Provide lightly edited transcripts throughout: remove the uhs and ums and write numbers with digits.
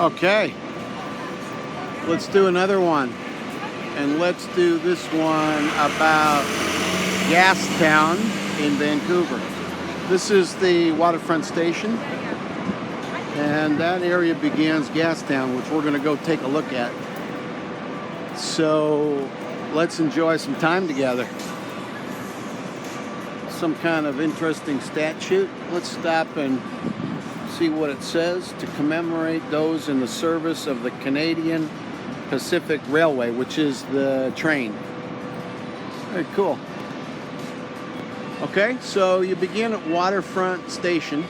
Okay, let's do another one. And let's do this one about Gastown in Vancouver. This is the waterfront station. And that area begins Gastown, which we're going to go take a look at. So let's enjoy some time together. Some kind of interesting statue. Let's stop and see what it says. To commemorate those in the service of the Canadian Pacific Railway, which is the train. Very cool. Okay, so you begin at Waterfront Station.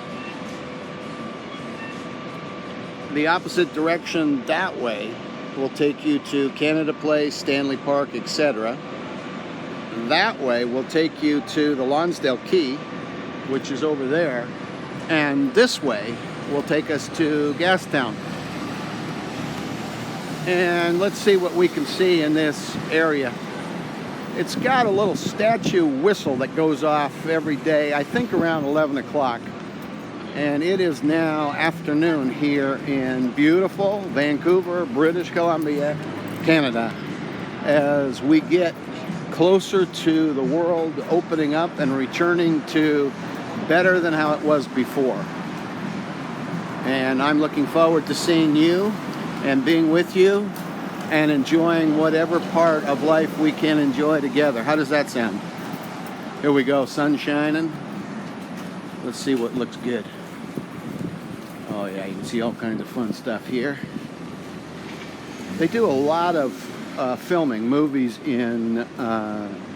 The opposite direction that way will take you to Canada Place, Stanley Park, etc. That way will take you to the Lonsdale Quay, which is over there. And this way will take us to Gastown. And let's see what we can see in this area. It's got a little statue whistle that goes off every day, I think around 11 o'clock. And it is now afternoon here in beautiful Vancouver, British Columbia, Canada, as we get closer to the world opening up and returning to better than how it was before. And I'm looking forward to seeing you and being with you and enjoying whatever part of life we can enjoy together. How does that sound? Here we go, sun shining. Let's see what looks good. Oh yeah, you can see all kinds of fun stuff here. They do a lot of filming, movies in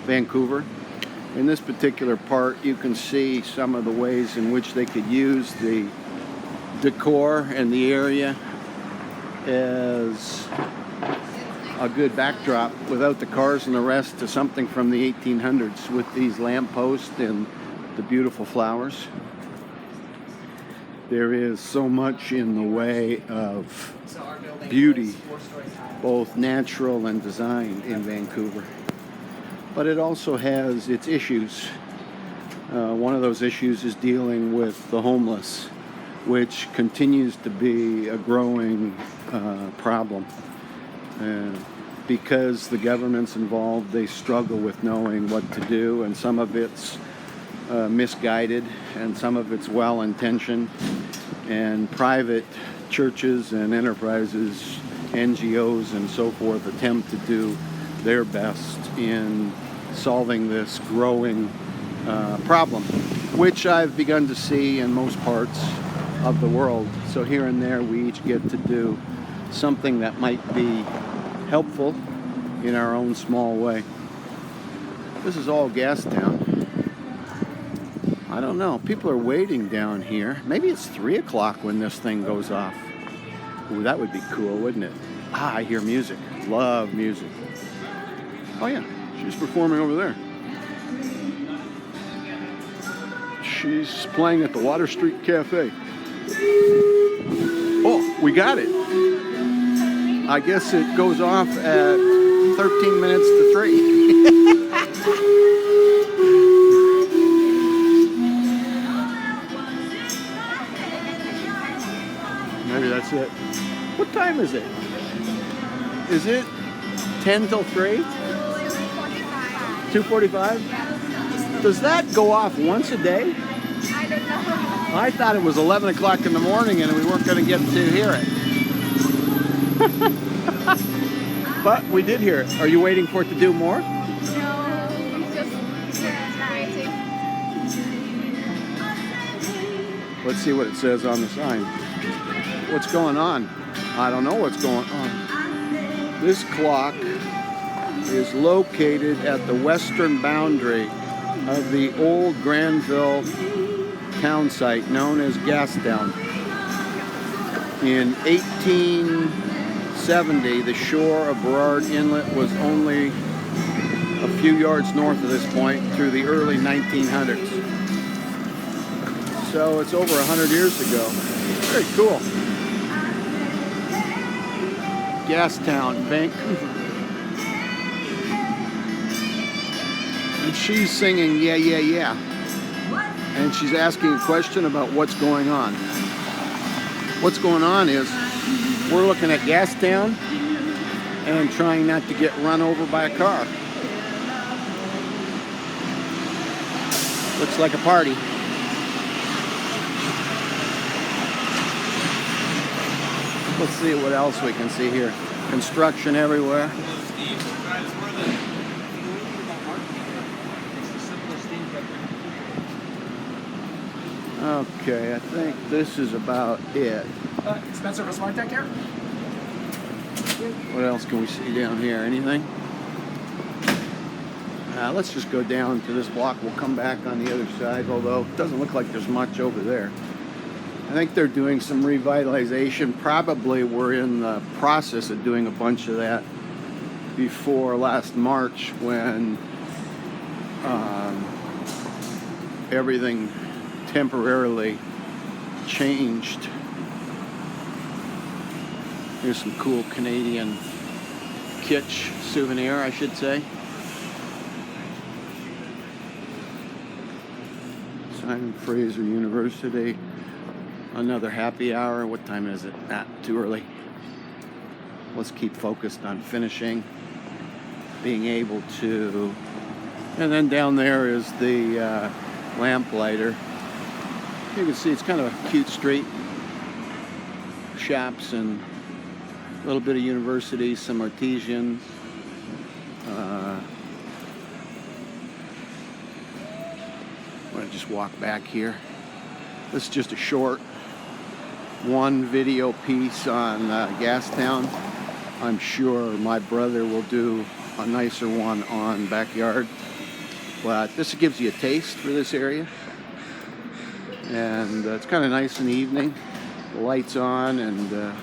Vancouver. In this particular part, you can see some of the ways in which they could use the decor and the area as a good backdrop without the cars and the rest to something from the 1800s with these lampposts and the beautiful flowers. There is so much in the way of beauty, both natural and design, in Vancouver. But it also has its issues. One of those issues is dealing with the homeless, which continues to be a growing problem. Because the government's involved, they struggle with knowing what to do, and some of it's misguided and some of it's well-intentioned, and private churches and enterprises, NGOs and so forth, attempt to do their best in solving this growing problem, which I've begun to see in most parts of the world. So here and there we each get to do something that might be helpful in our own small way. This is all Gastown. I don't know. People are waiting down here. Maybe it's 3 o'clock when this thing goes off. Ooh, that would be cool, wouldn't it? I hear music. Love music. Oh yeah, she's performing over there. She's playing at the Water Street Cafe. Oh, we got it. I guess it goes off at 13 minutes to 3. Maybe that's it. What time is it? Is it 10 till 3? 2:45? Does that go off once a day? I don't know. I thought it was 11 o'clock in the morning and we weren't going to get to hear it. But we did hear it. Are you waiting for it to do more? No, it's just narrative. Let's see what it says on the sign. What's going on? I don't know what's going on. This clock is located at the western boundary of the old Granville town site known as Gastown. In 1870, the shore of Burrard Inlet was only a few yards north of this point through the early 1900s. So it's over 100 years ago. Very cool. Gastown, Vancouver. And she's singing Yeah, Yeah, Yeah. And she's asking a question about what's going on. What's going on is We're looking at Gastown and trying not to get run over by a car. Looks like a party. Let's see what else we can see here. Construction everywhere. Okay, I think this is about it. Spencer, for Smart Tech here? What else can we see down here? Anything? Let's just go down to this block. We'll come back on the other side, although it doesn't look like there's much over there. I think they're doing some revitalization. Probably we're in the process of doing a bunch of that before last March when everything temporarily changed. Here's some cool Canadian kitsch souvenir, I should say. Simon Fraser University. Another happy hour. What time is it? Too early. Let's keep focused on finishing, being able to. And then down there is the lamplighter. You can see it's kind of a cute street. Shops and a little bit of university, some artisans. I'm going to just walk back here. This is just a short one video piece on Gastown. I'm sure my brother will do a nicer one on backyard. But this gives you a taste for this area. And it's kind of nice in the evening. The lights on and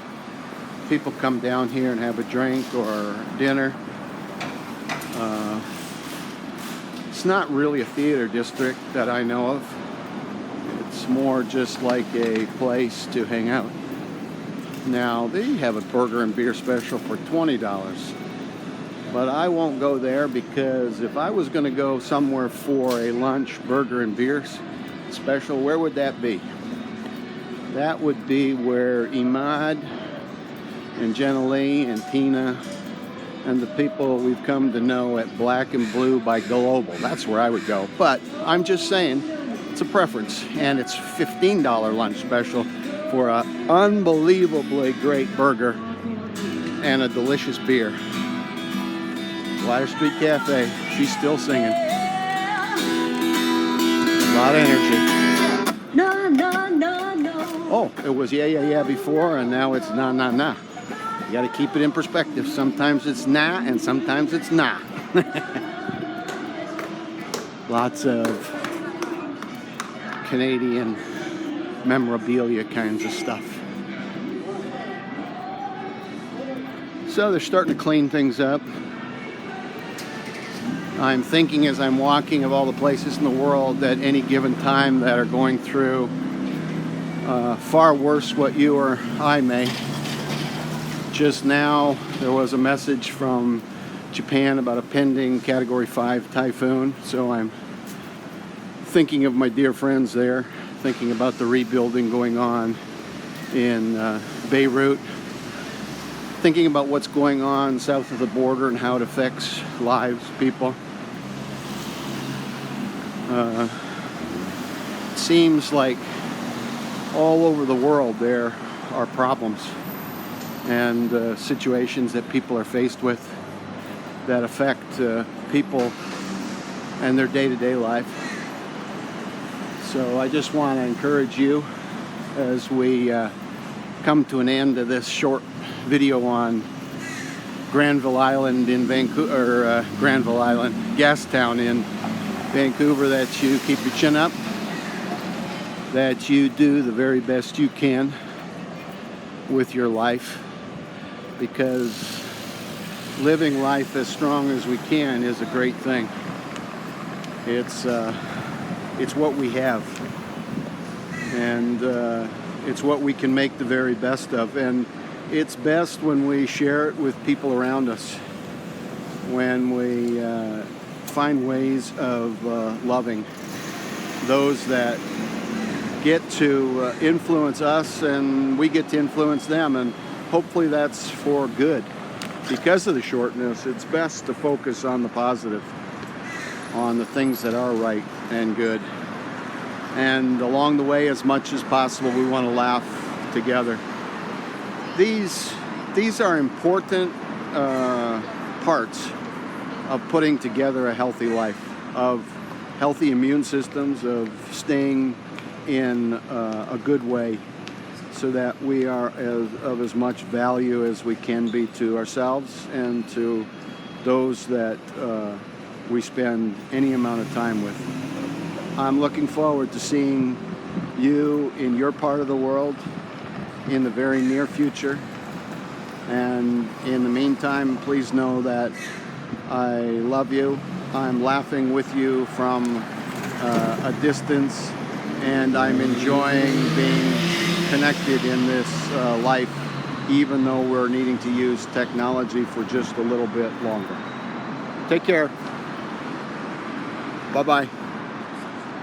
people come down here and have a drink or dinner. It's not really a theater district that I know of. It's more just like a place to hang out. Now, they have a burger and beer special for $20. But I won't go there because if I was going to go somewhere for a lunch, burger and beer special, where would that be? That would be where Imad and Jenna Lee and Tina and the people we've come to know at Black and Blue by Global. That's where I would go. But I'm just saying, it's a preference. And it's $15 lunch special for an unbelievably great burger and a delicious beer. Water Street Cafe. She's still singing. A lot of energy. No, no, no, no. Oh, it was yeah, yeah, yeah before, and now it's nah, nah, nah. You got to keep it in perspective. Sometimes it's nah, and sometimes it's nah. Lots of Canadian memorabilia kinds of stuff. So they're starting to clean things up. I'm thinking as I'm walking of all the places in the world at any given time that are going through far worse what you or I may. Just now there was a message from Japan about a pending Category 5 typhoon, so I'm thinking of my dear friends there, thinking about the rebuilding going on in Beirut, thinking about what's going on south of the border and how it affects lives, people. It seems like all over the world there are problems and situations that people are faced with that affect people and their day-to-day life. So I just want to encourage you as we come to an end of this short video on Granville Island in Vancouver, or Granville Island, Gastown in Vancouver, that you keep your chin up, that you do the very best you can with your life, because living life as strong as we can is a great thing. It's what we have, and it's what we can make the very best of, and it's best when we share it with people around us, when we find ways of loving those that get to influence us and we get to influence them. And hopefully that's for good. Because of the shortness, it's best to focus on the positive, on the things that are right and good. And along the way, as much as possible, we want to laugh together. These are important parts of putting together a healthy life, of healthy immune systems, of staying in a good way, so that we are of as much value as we can be to ourselves and to those that we spend any amount of time with. I'm looking forward to seeing you in your part of the world in the very near future. And in the meantime, please know that I love you. I'm laughing with you from a distance, and I'm enjoying being connected in this life, even though we're needing to use technology for just a little bit longer. Take care. Bye-bye.